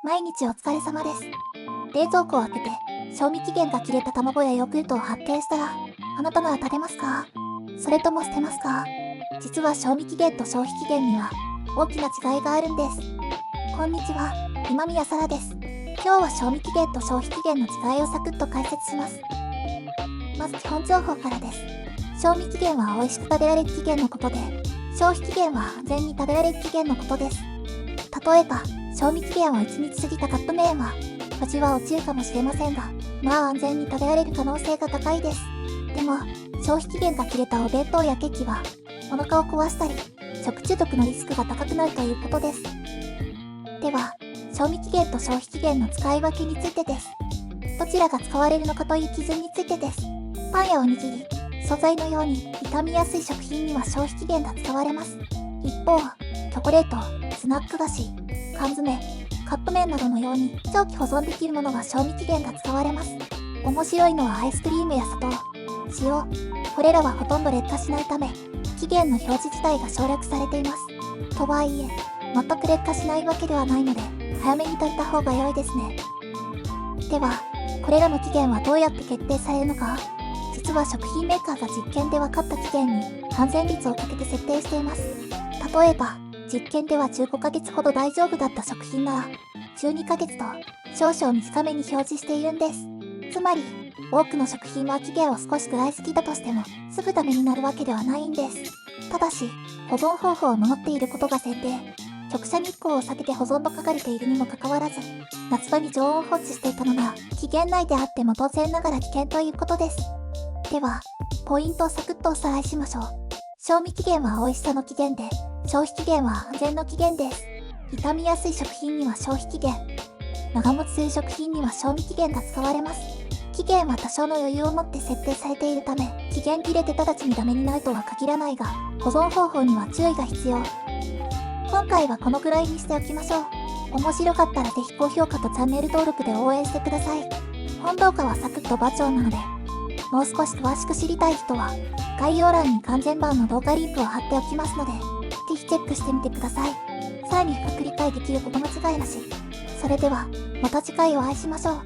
毎日お疲れ様です。冷蔵庫を開けて、賞味期限が切れた卵やヨーグルトを発見したら、あなたなら食べますか？それとも捨てますか？実は賞味期限と消費期限には大きな違いがあるんです。こんにちは、今宮さらです。今日は賞味期限と消費期限の違いをサクッと解説します。まず基本情報からです。賞味期限は美味しく食べられる期限のことで、消費期限は安全に食べられる期限のことです。例えば、賞味期限を1日過ぎたカップ麺は、味は落ちるかもしれませんが、まあ安全に食べられる可能性が高いです。でも、消費期限が切れたお弁当やケーキは、お腹を壊したり、食中毒のリスクが高くなるということです。では、賞味期限と消費期限の使い分けについてです。どちらが使われるのかという基準についてです。パンやおにぎり、素材のように傷みやすい食品には消費期限が使われます。一方、チョコレート、スナック菓子、缶詰、カップ麺などのように長期保存できるものは賞味期限が使われます。面白いのはアイスクリームや砂糖、塩、これらはほとんど劣化しないため、期限の表示自体が省略されています。とはいえ、全く劣化しないわけではないので、早めに取った方が良いですね。では、これらの期限はどうやって決定されるのか？実は食品メーカーが実験で分かった期限に完全率をかけて設定しています。例えば、実験では15ヶ月ほど大丈夫だった食品なら、12ヶ月と少々短めに表示しているんです。つまり、多くの食品は期限を少しぐらい過ぎたとしても、すぐダメになるわけではないんです。ただし、保存方法を守っていることが前提。直射日光を避けて保存と書かれているにもかかわらず、夏場に常温放置していたのなら、期限内であっても当然ながら危険ということです。では、ポイントをサクッとおさらいしましょう。賞味期限は美味しさの期限で、消費期限は安全の期限です。傷みやすい食品には消費期限、長持ちする食品には賞味期限が使われます。期限は多少の余裕を持って設定されているため、期限切れて直ちにダメになるとは限らないが、保存方法には注意が必要。今回はこのくらいにしておきましょう。面白かったらぜひ高評価とチャンネル登録で応援してください。本動画はサクッとバチョなので、もう少し詳しく知りたい人は、概要欄に完全版の動画リンクを貼っておきますので、ぜひチェックしてみてください。さらに深く理解できること間違いなし。それでは、また次回お会いしましょう。